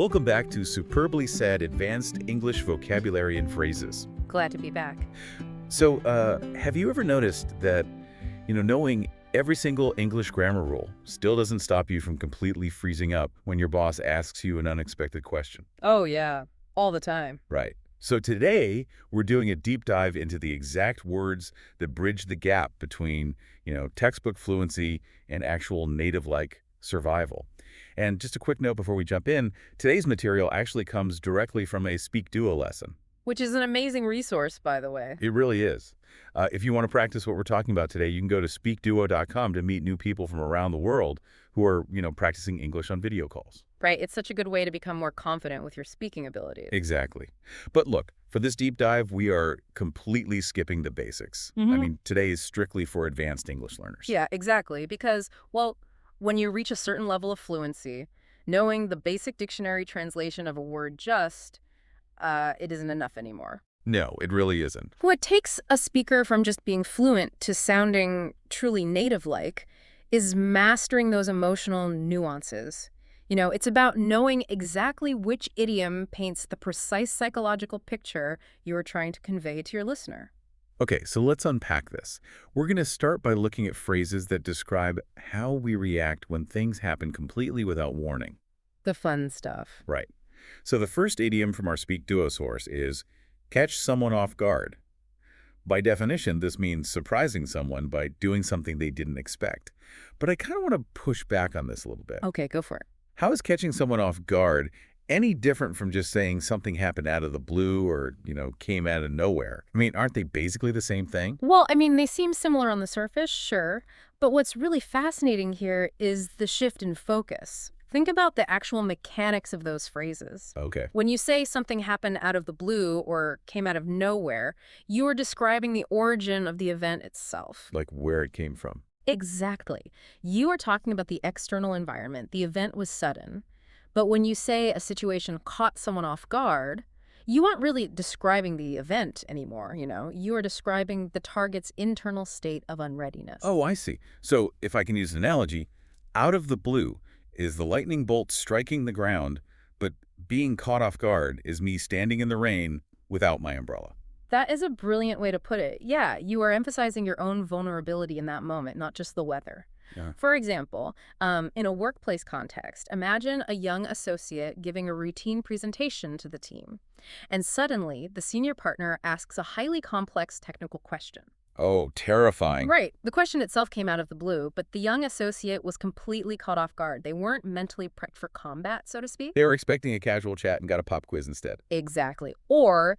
Welcome back to Superbly Said Advanced English Vocabulary and Phrases. Glad to be back. So, have you ever noticed that, knowing every single English grammar rule still doesn't stop you from completely freezing up when your boss asks you an unexpected question? Oh, yeah. All the time. Right. So today, we're doing a deep dive into the exact words that bridge the gap between, textbook fluency and actual native-like survival. And just a quick note before we jump in, today's material actually comes directly from a SpeakDuo lesson. Which is an amazing resource, by the way. It really is. If you want to practice what we're talking about today, you can go to SpeakDuo.com to meet new people from around the world who are, practicing English on video calls. Right. It's such a good way to become more confident with your speaking abilities. Exactly. But look, for this deep dive, we are completely skipping the basics. I mean, today is strictly for advanced English learners. Yeah, exactly. Because, well, when you reach a certain level of fluency, knowing the basic dictionary translation of a word it isn't enough anymore. No, it really isn't. What takes a speaker from just being fluent to sounding truly native-like is mastering those emotional nuances. It's about knowing exactly which idiom paints the precise psychological picture you are trying to convey to your listener. Okay, so let's unpack this. We're going to start by looking at phrases that describe how we react when things happen completely without warning. The fun stuff. Right. So the first idiom from our SpeakDuo source is catch someone off guard. By definition, this means surprising someone by doing something they didn't expect. But I kind of want to push back on this a little bit. Okay, go for it. How is catching someone off guard any different from just saying something happened out of the blue or, came out of nowhere? I mean, aren't they basically the same thing? Well, they seem similar on the surface, sure. But what's really fascinating here is the shift in focus. Think about the actual mechanics of those phrases. Okay. When you say something happened out of the blue or came out of nowhere, you are describing the origin of the event itself. Like where it came from. Exactly. You are talking about the external environment. The event was sudden. But when you say a situation caught someone off guard, you aren't really describing the event anymore, You are describing the target's internal state of unreadiness. Oh, I see. So if I can use an analogy, out of the blue is the lightning bolt striking the ground, but being caught off guard is me standing in the rain without my umbrella. That is a brilliant way to put it. Yeah, you are emphasizing your own vulnerability in that moment, not just the weather. Yeah. For example, in a workplace context, imagine a young associate giving a routine presentation to the team. And suddenly, the senior partner asks a highly complex technical question. Oh, terrifying. Right. The question itself came out of the blue, but the young associate was completely caught off guard. They weren't mentally prepped for combat, so to speak. They were expecting a casual chat and got a pop quiz instead. Exactly. Or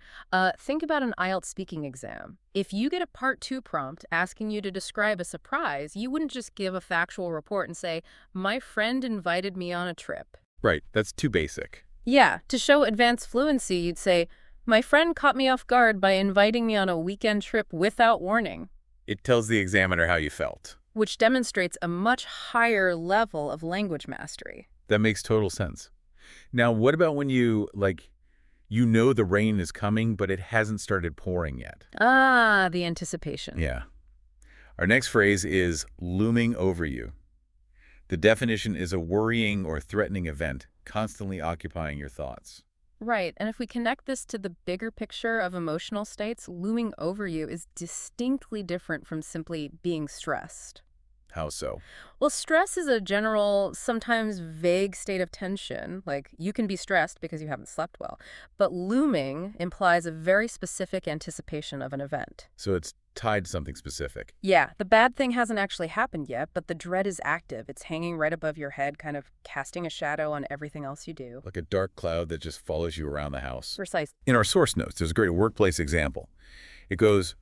think about an IELTS speaking exam. If you get a Part 2 prompt asking you to describe a surprise, you wouldn't just give a factual report and say, my friend invited me on a trip. Right. That's too basic. Yeah. To show advanced fluency, you'd say, my friend caught me off guard by inviting me on a weekend trip without warning. It tells the examiner how you felt. Which demonstrates a much higher level of language mastery. That makes total sense. Now, what about when the rain is coming, but it hasn't started pouring yet? Ah, the anticipation. Yeah. Our next phrase is looming over you. The definition is a worrying or threatening event constantly occupying your thoughts. Right, and if we connect this to the bigger picture of emotional states, looming over you is distinctly different from simply being stressed. How so? Well, stress is a general, sometimes vague state of tension. Like, you can be stressed because you haven't slept well. But looming implies a very specific anticipation of an event. So it's tied to something specific. Yeah, the bad thing hasn't actually happened yet, but the dread is active. It's hanging right above your head, kind of casting a shadow on everything else you do. Like a dark cloud that just follows you around the house. Precisely. In our source notes, there's a great workplace example. It goes,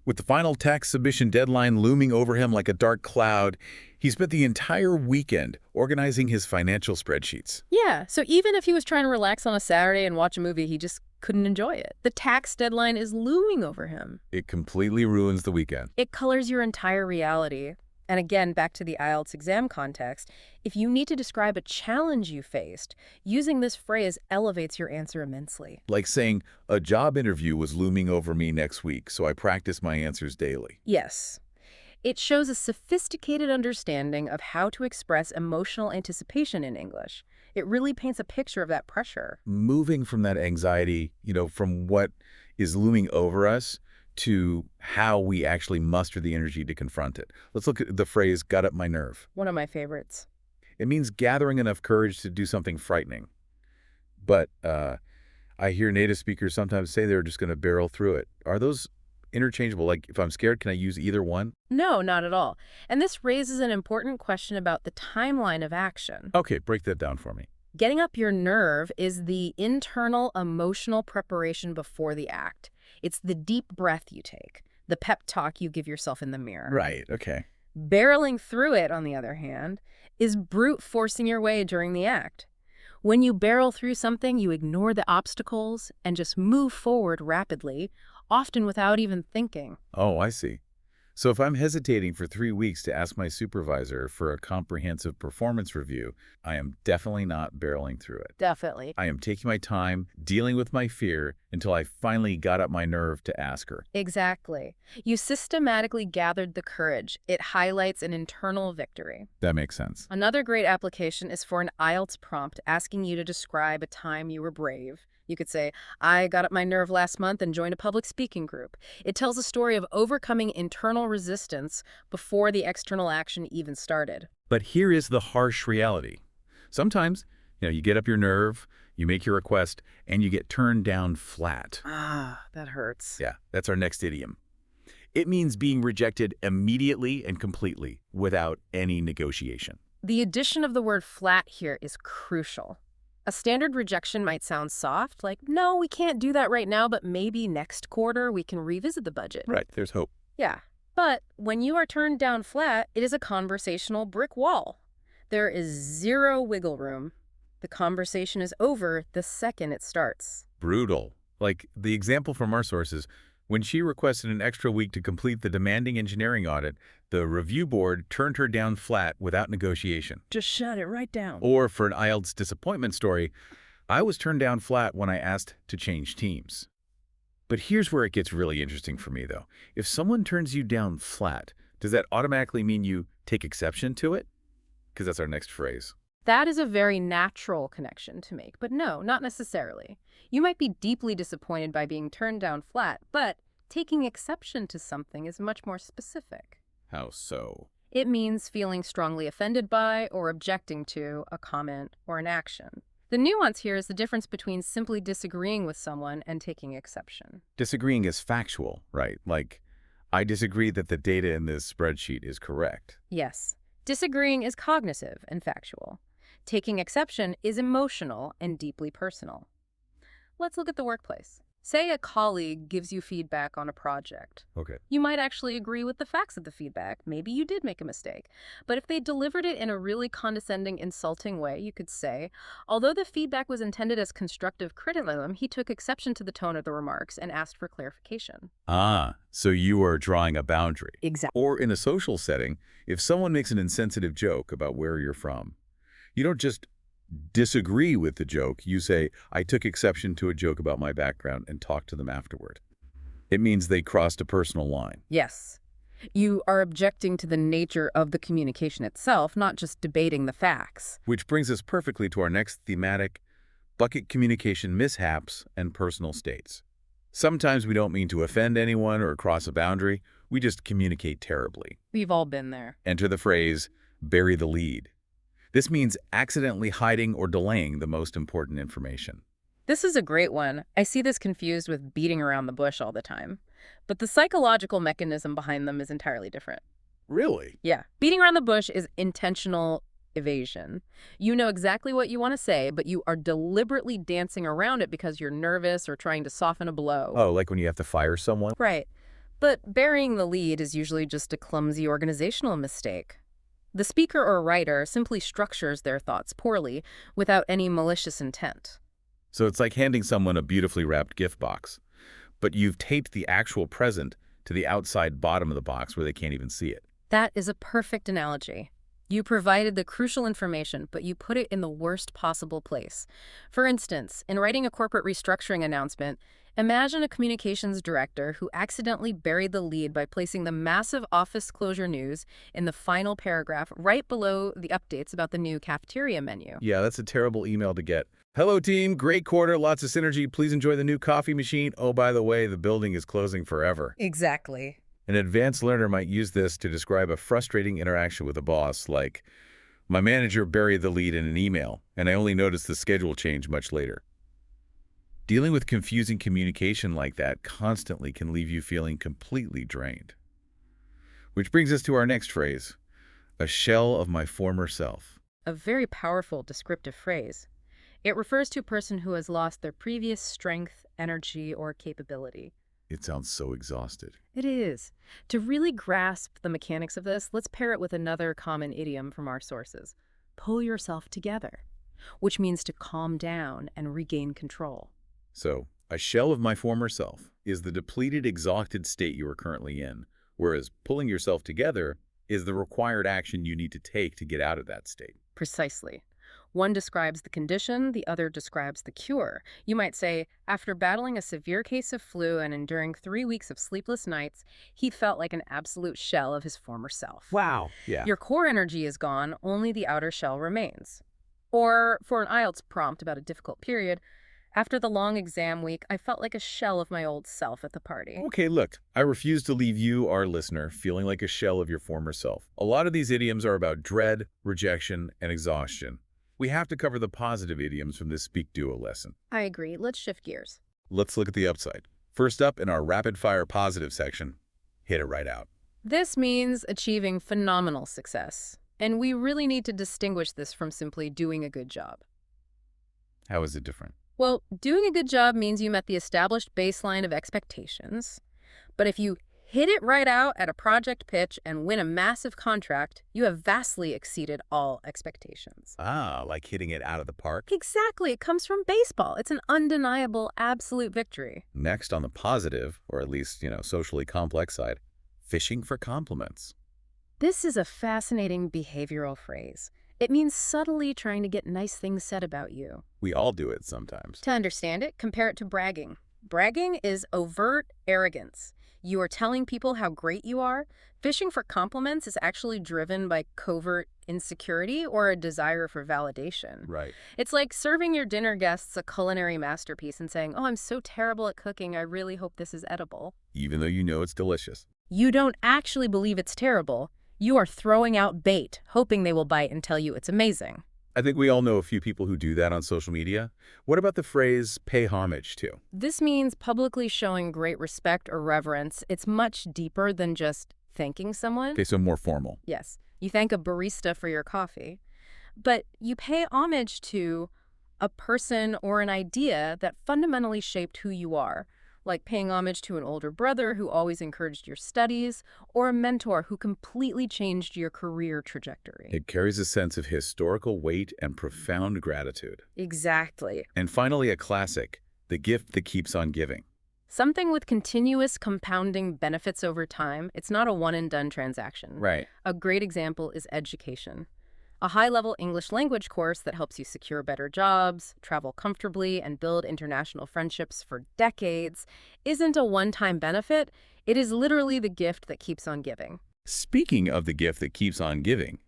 with the final tax submission deadline looming over him like a dark cloud, he spent the entire weekend organizing his financial spreadsheets. Yeah, so even if he was trying to relax on a Saturday and watch a movie, he just couldn't enjoy it. The tax deadline is looming over him. It completely ruins the weekend. It colors your entire reality. And again, back to the IELTS exam context, if you need to describe a challenge you faced, using this phrase elevates your answer immensely. Like saying, a job interview was looming over me next week, so I practice my answers daily. Yes. It shows a sophisticated understanding of how to express emotional anticipation in English. It really paints a picture of that pressure. Moving from that anxiety, from what is looming over us to how we actually muster the energy to confront it. Let's look at the phrase, got up my nerve. One of my favorites. It means gathering enough courage to do something frightening. But I hear native speakers sometimes say they're just going to barrel through it. Are those interchangeable? Like, if I'm scared, can I use either one? No, not at all. And this raises an important question about the timeline of action. Okay, break that down for me. Getting up your nerve is the internal emotional preparation before the act. It's the deep breath you take, the pep talk you give yourself in the mirror. Right, okay. Barreling through it, on the other hand, is brute forcing your way during the act. When you barrel through something, you ignore the obstacles and just move forward rapidly, often without even thinking. Oh, I see. So if I'm hesitating for 3 weeks to ask my supervisor for a comprehensive performance review, I am definitely not barreling through it. Definitely. I am taking my time, dealing with my fear, until I finally got up my nerve to ask her. Exactly. You systematically gathered the courage. It highlights an internal victory. That makes sense. Another great application is for an IELTS prompt asking you to describe a time you were brave. You could say, I got up my nerve last month and joined a public speaking group. It tells a story of overcoming internal resistance before the external action even started. But here is the harsh reality. Sometimes, you get up your nerve, you make your request, and you get turned down flat. Ah, that hurts. Yeah, that's our next idiom. It means being rejected immediately and completely without any negotiation. The addition of the word flat here is crucial. A standard rejection might sound soft, like, no, we can't do that right now, but maybe next quarter we can revisit the budget. Right, there's hope. Yeah, but when you are turned down flat, it is a conversational brick wall. There is zero wiggle room. The conversation is over the second it starts. Brutal. Like the example from our sources, when she requested an extra week to complete the demanding engineering audit, the review board turned her down flat without negotiation. Just shut it right down. Or for an IELTS disappointment story, I was turned down flat when I asked to change teams. But here's where it gets really interesting for me, though. If someone turns you down flat, does that automatically mean you take exception to it? Because that's our next phrase. That is a very natural connection to make, but no, not necessarily. You might be deeply disappointed by being turned down flat, but taking exception to something is much more specific. How so? It means feeling strongly offended by or objecting to a comment or an action. The nuance here is the difference between simply disagreeing with someone and taking exception. Disagreeing is factual, right? Like, I disagree that the data in this spreadsheet is correct. Yes. Disagreeing is cognitive and factual. Taking exception is emotional and deeply personal. Let's look at the workplace. Say a colleague gives you feedback on a project. Okay. You might actually agree with the facts of the feedback. Maybe you did make a mistake. But if they delivered it in a really condescending, insulting way, you could say, although the feedback was intended as constructive criticism, he took exception to the tone of the remarks and asked for clarification. Ah, so you are drawing a boundary. Exactly. Or in a social setting, if someone makes an insensitive joke about where you're from, you don't just disagree with the joke. You say, I took exception to a joke about my background and talk to them afterward. It means they crossed a personal line. Yes. You are objecting to the nature of the communication itself, not just debating the facts. Which brings us perfectly to our next thematic, bucket communication mishaps and personal states. Sometimes we don't mean to offend anyone or cross a boundary. We just communicate terribly. We've all been there. Enter the phrase, bury the lead. This means accidentally hiding or delaying the most important information. This is a great one. I see this confused with beating around the bush all the time. But the psychological mechanism behind them is entirely different. Really? Yeah. Beating around the bush is intentional evasion. You know exactly what you want to say, but you are deliberately dancing around it because you're nervous or trying to soften a blow. Oh, like when you have to fire someone? Right. But burying the lead is usually just a clumsy organizational mistake. The speaker or writer simply structures their thoughts poorly without any malicious intent. So it's like handing someone a beautifully wrapped gift box, but you've taped the actual present to the outside bottom of the box where they can't even see it. That is a perfect analogy. You provided the crucial information, but you put it in the worst possible place. For instance, in writing a corporate restructuring announcement, imagine a communications director who accidentally buried the lead by placing the massive office closure news in the final paragraph right below the updates about the new cafeteria menu. Yeah, that's a terrible email to get. Hello, team. Great quarter. Lots of synergy. Please enjoy the new coffee machine. Oh, by the way, the building is closing forever. Exactly. An advanced learner might use this to describe a frustrating interaction with a boss, like, my manager buried the lead in an email, and I only noticed the schedule change much later. Dealing with confusing communication like that constantly can leave you feeling completely drained. Which brings us to our next phrase, a shell of my former self. A very powerful descriptive phrase. It refers to a person who has lost their previous strength, energy, or capability. It sounds so exhausted. It is. To really grasp the mechanics of this, let's pair it with another common idiom from our sources. Pull yourself together, which means to calm down and regain control. So, a shell of my former self is the depleted, exhausted state you are currently in, whereas pulling yourself together is the required action you need to take to get out of that state. Precisely. One describes the condition, the other describes the cure. You might say, after battling a severe case of flu and enduring 3 weeks of sleepless nights, he felt like an absolute shell of his former self. Wow. Yeah. Your core energy is gone, only the outer shell remains. Or, for an IELTS prompt about a difficult period, after the long exam week, I felt like a shell of my old self at the party. Okay, look, I refuse to leave you, our listener, feeling like a shell of your former self. A lot of these idioms are about dread, rejection, and exhaustion. We have to cover the positive idioms from this SpeakDuo lesson. I agree. Let's shift gears. Let's look at the upside. First up in our rapid-fire positive section, hit it right out. This means achieving phenomenal success. And we really need to distinguish this from simply doing a good job. How is it different? Well, doing a good job means you met the established baseline of expectations. But if you hit it right out at a project pitch and win a massive contract, you have vastly exceeded all expectations. Ah, like hitting it out of the park? Exactly. It comes from baseball. It's an undeniable, absolute victory. Next on the positive, or at least, socially complex side, fishing for compliments. This is a fascinating behavioral phrase. It means subtly trying to get nice things said about you. We all do it sometimes. To understand it, compare it to bragging. Bragging is overt arrogance. You are telling people how great you are. Fishing for compliments is actually driven by covert insecurity or a desire for validation. Right. It's like serving your dinner guests a culinary masterpiece and saying, "Oh, I'm so terrible at cooking, I really hope this is edible." Even though you know it's delicious. You don't actually believe it's terrible. You are throwing out bait, hoping they will bite and tell you it's amazing. I think we all know a few people who do that on social media. What about the phrase pay homage to? This means publicly showing great respect or reverence. It's much deeper than just thanking someone. Okay, so more formal. Yes, you thank a barista for your coffee, but you pay homage to a person or an idea that fundamentally shaped who you are, like paying homage to an older brother who always encouraged your studies, or a mentor who completely changed your career trajectory. It carries a sense of historical weight and profound gratitude. Exactly. And finally, a classic, the gift that keeps on giving. Something with continuous compounding benefits over time. It's not a one-and-done transaction. Right. A great example is education. A high-level English language course that helps you secure better jobs, travel comfortably, and build international friendships for decades isn't a one-time benefit. It is literally the gift that keeps on giving. Speaking of the gift that keeps on giving,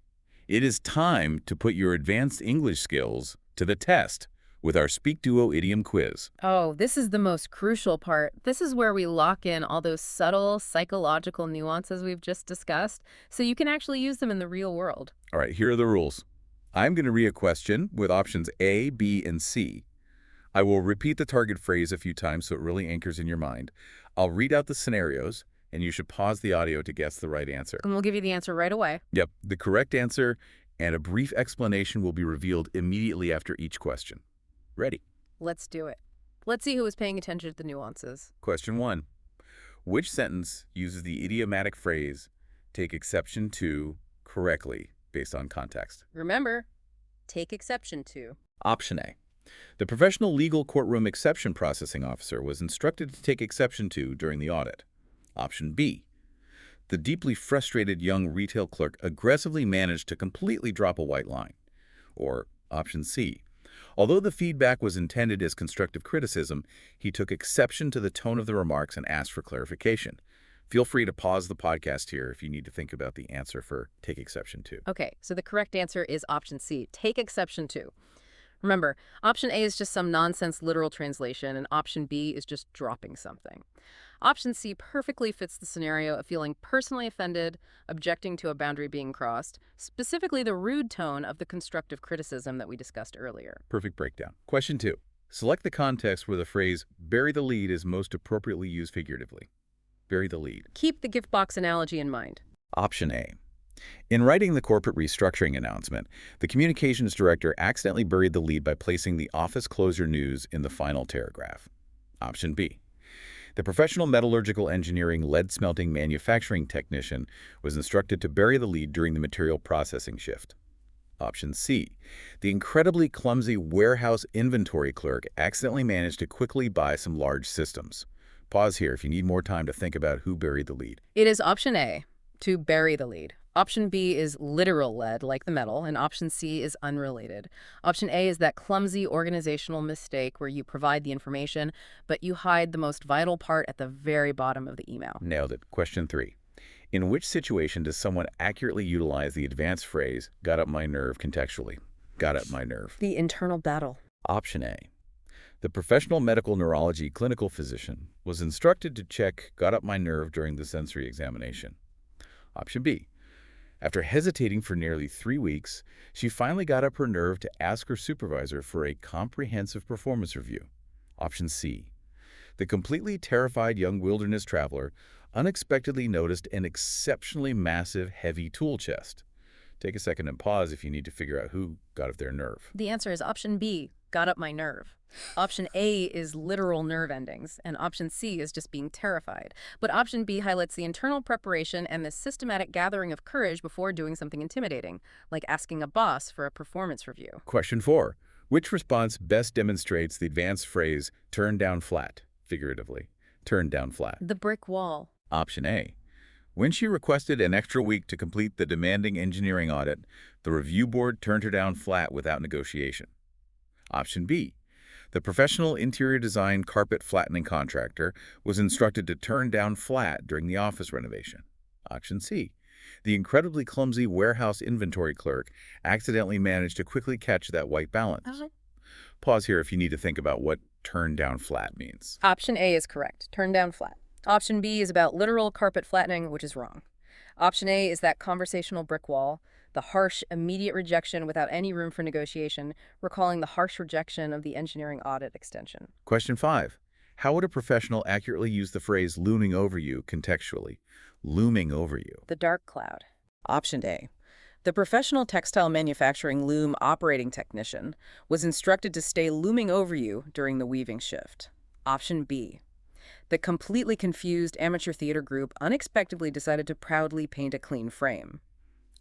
it is time to put your advanced English skills to the test with our SpeakDuo idiom quiz. Oh, this is the most crucial part. This is where we lock in all those subtle psychological nuances we've just discussed, so you can actually use them in the real world. All right, here are the rules. I'm going to read a question with options A, B, and C. I will repeat the target phrase a few times so it really anchors in your mind. I'll read out the scenarios, and you should pause the audio to guess the right answer. And we'll give you the answer right away. Yep, the correct answer and a brief explanation will be revealed immediately after each question. Ready? Let's do it. Let's see who was paying attention to the nuances. Question 1. Which sentence uses the idiomatic phrase, take exception to, correctly, based on context? Remember, take exception to. Option A. The professional legal courtroom exception processing officer was instructed to take exception to during the audit. Option B. The deeply frustrated young retail clerk aggressively managed to completely drop a white line. Or option C. Although the feedback was intended as constructive criticism, he took exception to the tone of the remarks and asked for clarification. Feel free to pause the podcast here if you need to think about the answer for take exception to. Okay, so the correct answer is option C, take exception to. Remember, option A is just some nonsense literal translation, and option B is just dropping something. Option C perfectly fits the scenario of feeling personally offended, objecting to a boundary being crossed, specifically the rude tone of the constructive criticism that we discussed earlier. Perfect breakdown. Question 2. Select the context where the phrase bury the lead is most appropriately used figuratively. Bury the lead. Keep the gift box analogy in mind. Option A. In writing the corporate restructuring announcement, the communications director accidentally buried the lead by placing the office closure news in the final paragraph. Option B. The professional metallurgical engineering lead smelting manufacturing technician was instructed to bury the lead during the material processing shift. Option C. The incredibly clumsy warehouse inventory clerk accidentally managed to quickly buy some large systems. Pause here if you need more time to think about who buried the lead. It is option A, to bury the lead. Option B is literal lead, like the metal, and option C is unrelated. Option A is that clumsy organizational mistake where you provide the information, but you hide the most vital part at the very bottom of the email. Nailed it. Question 3. In which situation does someone accurately utilize the advanced phrase, got up my nerve contextually? Got up my nerve. The internal battle. Option A. The professional medical neurology clinical physician was instructed to check got up my nerve during the sensory examination. Option B. After hesitating for nearly 3 weeks, she finally got up her nerve to ask her supervisor for a comprehensive performance review. Option C. The completely terrified young wilderness traveler unexpectedly noticed an exceptionally massive, heavy tool chest. Take a second and pause if you need to figure out who got up their nerve. The answer is option B, got up my nerve. Option A is literal nerve endings, and option C is just being terrified. But option B highlights the internal preparation and the systematic gathering of courage before doing something intimidating, like asking a boss for a performance review. Question 4. Which response best demonstrates the advanced phrase, turn down flat, figuratively? Turn down flat. The brick wall. Option A. When she requested an extra week to complete the demanding engineering audit, the review board turned her down flat without negotiation. Option B. The professional interior design carpet flattening contractor was instructed to turn down flat during the office renovation. Option C. The incredibly clumsy warehouse inventory clerk accidentally managed to quickly catch that white balance. Pause here if you need to think about what turn down flat means. Option A is correct, turn down flat. Option B is about literal carpet flattening, which is wrong. Option A is that conversational brick wall, the harsh, immediate rejection without any room for negotiation, recalling the harsh rejection of the engineering audit extension. Question 5. How would a professional accurately use the phrase looming over you contextually? Looming over you. The dark cloud. Option A. The professional textile manufacturing loom operating technician was instructed to stay looming over you during the weaving shift. Option B. The completely confused amateur theater group unexpectedly decided to proudly paint a clean frame.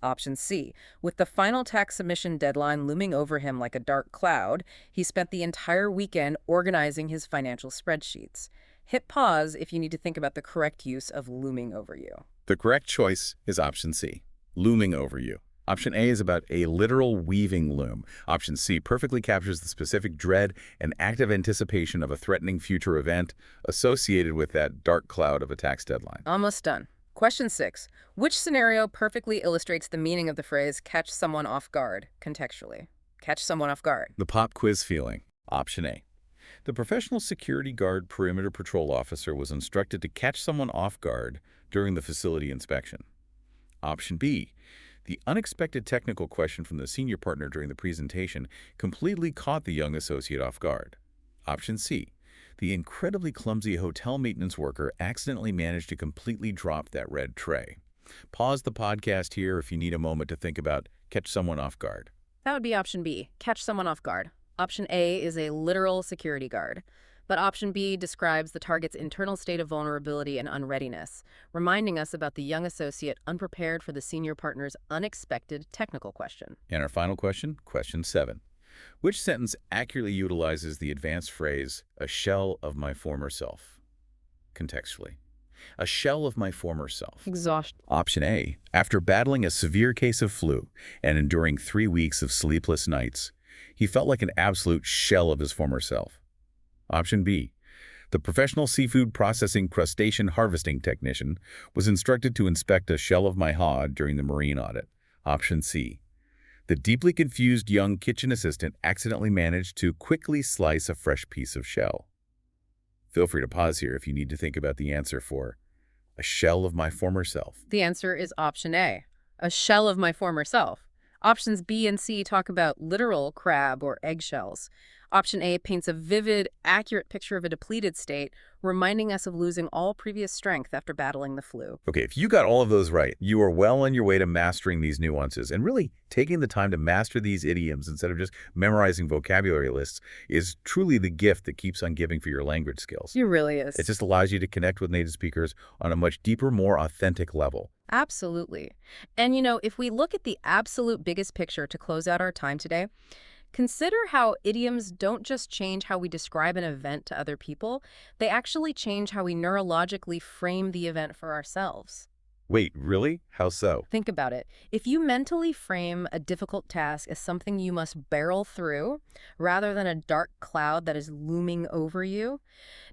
Option C. With the final tax submission deadline looming over him like a dark cloud, he spent the entire weekend organizing his financial spreadsheets. Hit pause if you need to think about the correct use of looming over you. The correct choice is option C, looming over you. Option A is about a literal weaving loom. Option C perfectly captures the specific dread and active anticipation of a threatening future event associated with that dark cloud of a tax deadline. Almost done. Question 6. Which scenario perfectly illustrates the meaning of the phrase catch someone off guard contextually? Catch someone off guard. The pop quiz feeling. Option A. The professional security guard perimeter patrol officer was instructed to catch someone off guard during the facility inspection. Option B. The unexpected technical question from the senior partner during the presentation completely caught the young associate off guard. Option C. The incredibly clumsy hotel maintenance worker accidentally managed to completely drop that red tray. Pause the podcast here if you need a moment to think about catch someone off guard. That would be option B, catch someone off guard. Option A is a literal security guard. But option B describes the target's internal state of vulnerability and unreadiness, reminding us about the young associate unprepared for the senior partner's unexpected technical question. And our final question, question 7. Which sentence accurately utilizes the advanced phrase, a shell of my former self, contextually? A shell of my former self. Exhaustion. Option A, after battling a severe case of flu and enduring 3 weeks of sleepless nights, he felt like an absolute shell of his former self. Option B, the professional seafood processing crustacean harvesting technician was instructed to inspect a shell of my hod during the marine audit. Option C, the deeply confused young kitchen assistant accidentally managed to quickly slice a fresh piece of shell. Feel free to pause here if you need to think about the answer for a shell of my former self. The answer is option A, a shell of my former self. Options B and C talk about literal crab or eggshells. Option A paints a vivid, accurate picture of a depleted state, reminding us of losing all previous strength after battling the flu. Okay, if you got all of those right, you are well on your way to mastering these nuances, and really taking the time to master these idioms instead of just memorizing vocabulary lists is truly the gift that keeps on giving for your language skills. It really is. It just allows you to connect with native speakers on a much deeper, more authentic level. Absolutely. And if we look at the absolute biggest picture to close out our time today, consider how idioms don't just change how we describe an event to other people, they actually change how we neurologically frame the event for ourselves. Wait, really? How so? Think about it. If you mentally frame a difficult task as something you must barrel through, rather than a dark cloud that is looming over you,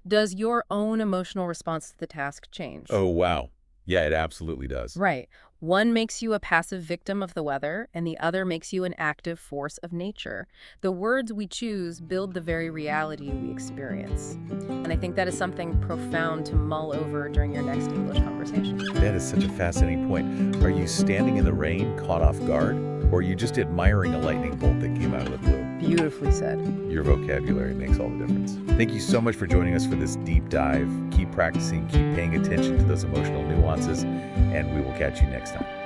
does your own emotional response to the task change? Oh, wow. Yeah, it absolutely does. Right. One makes you a passive victim of the weather, and the other makes you an active force of nature. The words we choose build the very reality we experience. And I think that is something profound to mull over during your next English conversation. That is such a fascinating point. Are you standing in the rain, caught off guard, or are you just admiring a lightning bolt that came out of the blue? Beautifully said. Your vocabulary makes all the difference. Thank you so much for joining us for this deep dive. Keep practicing, keep paying attention to those emotional nuances, and we will catch you next time.